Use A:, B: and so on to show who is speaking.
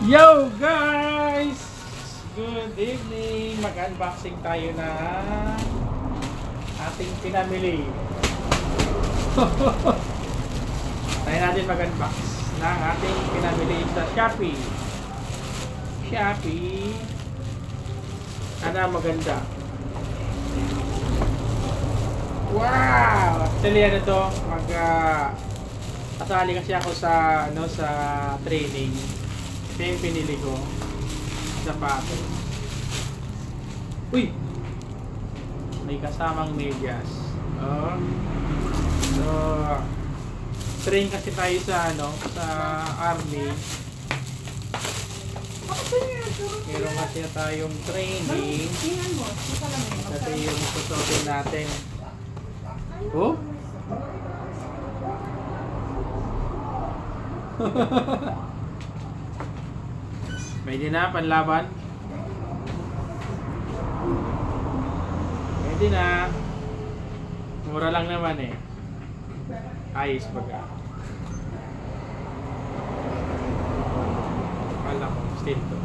A: Yo guys! Good evening! Mag-unboxing tayo na ating pinamili. Tayo natin mag-unbox ng ating pinamili sa Shopee. Ano maganda? Wow! Actually ano to, kasali kasi ako sa sa training. Ito yung pinili ko. Sapatos. Uy! May kasamang medyas. Oh. So, train kasi tayo sa sa army. Meron kasi tayong training. Ito yung susutin natin. Oh? Pwede na, panlaban. Pwede na. Mura lang naman eh. Ayos baga. Kala ko, still to.